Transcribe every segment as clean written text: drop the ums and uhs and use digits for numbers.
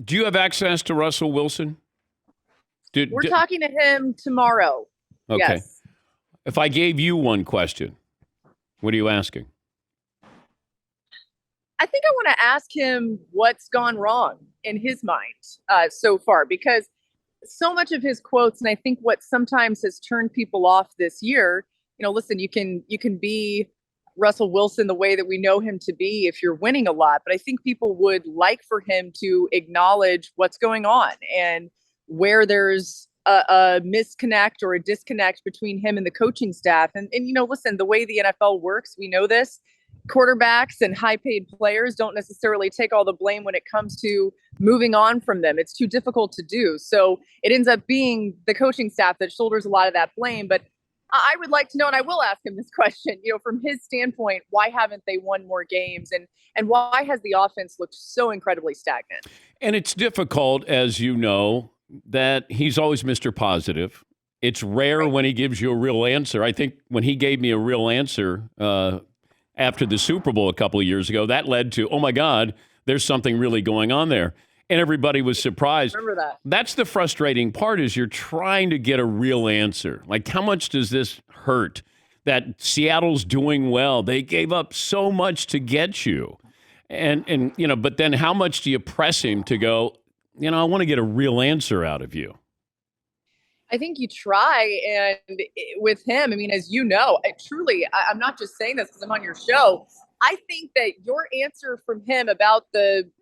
Do you have access to Russell Wilson? We're talking to him tomorrow. Okay. Yes. If I gave you one question, what are you asking? I think I want to ask him what's gone wrong in his mind so far, because so much of his quotes, and I think what sometimes has turned people off this year, listen, you can be Russell Wilson the way that we know him to be if you're winning a lot, but I think people would like for him to acknowledge what's going on and where there's a misconnect or a disconnect between him and the coaching staff. And listen, the way the NFL works, we know this. Quarterbacks and high paid players don't necessarily take all the blame when it comes to moving on from them. It's too difficult to do. So it ends up being the coaching staff that shoulders a lot of that blame. But I would like to know, and I will ask him this question, from his standpoint, why haven't they won more games? And why has the offense looked so incredibly stagnant? And it's difficult, as you know, that he's always Mr. Positive. It's rare when he gives you a real answer. I think when he gave me a real answer after the Super Bowl a couple of years ago, that led to, oh my God, there's something really going on there. And everybody was surprised. Remember that. That's the frustrating part, is you're trying to get a real answer. Like, how much does this hurt that Seattle's doing well? They gave up so much to get you. And but then how much do you press him to go, I want to get a real answer out of you? I think you try, and with him, I mean, as you know, I'm not just saying this because I'm on your show. I think that your answer from him about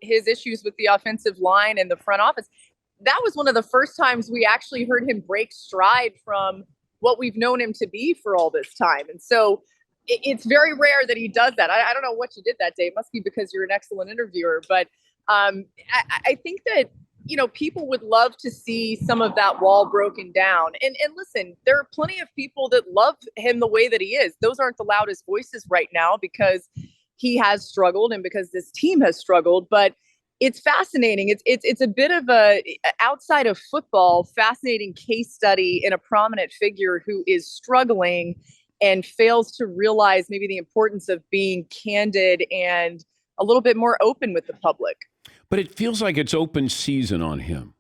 his issues with the offensive line and the front office, that was one of the first times we actually heard him break stride from what we've known him to be for all this time. And so it's very rare that he does that. I don't know what you did that day. It must be because you're an excellent interviewer, but I think that people would love to see some of that wall broken down. And listen, there are plenty of people that love him the way that he is. Those aren't the loudest voices right now because he has struggled and because this team has struggled. But it's fascinating. It's a bit of a outside of football, fascinating case study in a prominent figure who is struggling and fails to realize maybe the importance of being candid and a little bit more open with the public. But it feels like it's open season on him.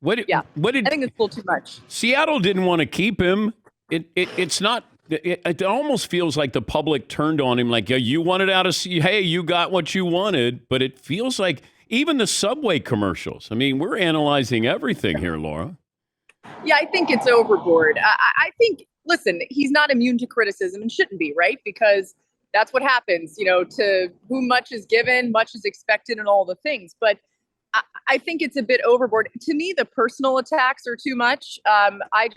I think it's a little too much. Seattle didn't want to keep him. It's not. It almost feels like the public turned on him. Like, yeah, you wanted out of. Hey, you got what you wanted. But it feels like even the Subway commercials. I mean, we're analyzing everything here, Laura. Yeah, I think it's overboard. I think. Listen, he's not immune to criticism and shouldn't be, right? Because that's what happens, to whom much is given, much is expected and all the things. But I think it's a bit overboard. To me, the personal attacks are too much. I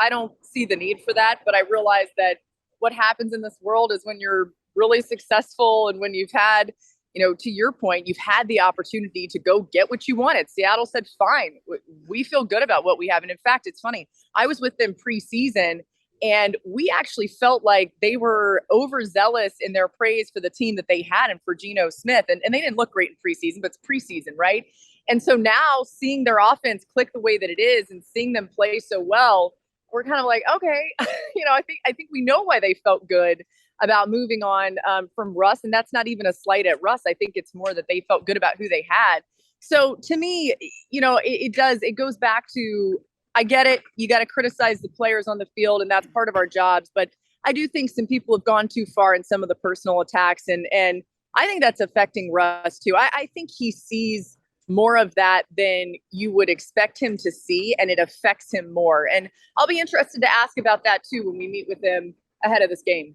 don't see the need for that. But I realize that what happens in this world is when you're really successful and when you've had, to your point, you've had the opportunity to go get what you wanted. Seattle said, fine, we feel good about what we have. And in fact, it's funny. I was with them preseason, and we actually felt like they were overzealous in their praise for the team that they had and for Geno Smith. And they didn't look great in preseason, but it's preseason, right? And so now seeing their offense click the way that it is and seeing them play so well, we're kind of like, okay, I think we know why they felt good about moving on from Russ. And that's not even a slight at Russ. I think it's more that they felt good about who they had. So to me, it goes back to, I get it. You got to criticize the players on the field, and that's part of our jobs. But I do think some people have gone too far in some of the personal attacks, and I think that's affecting Russ too. I think he sees more of that than you would expect him to see, and it affects him more. And I'll be interested to ask about that too when we meet with him ahead of this game.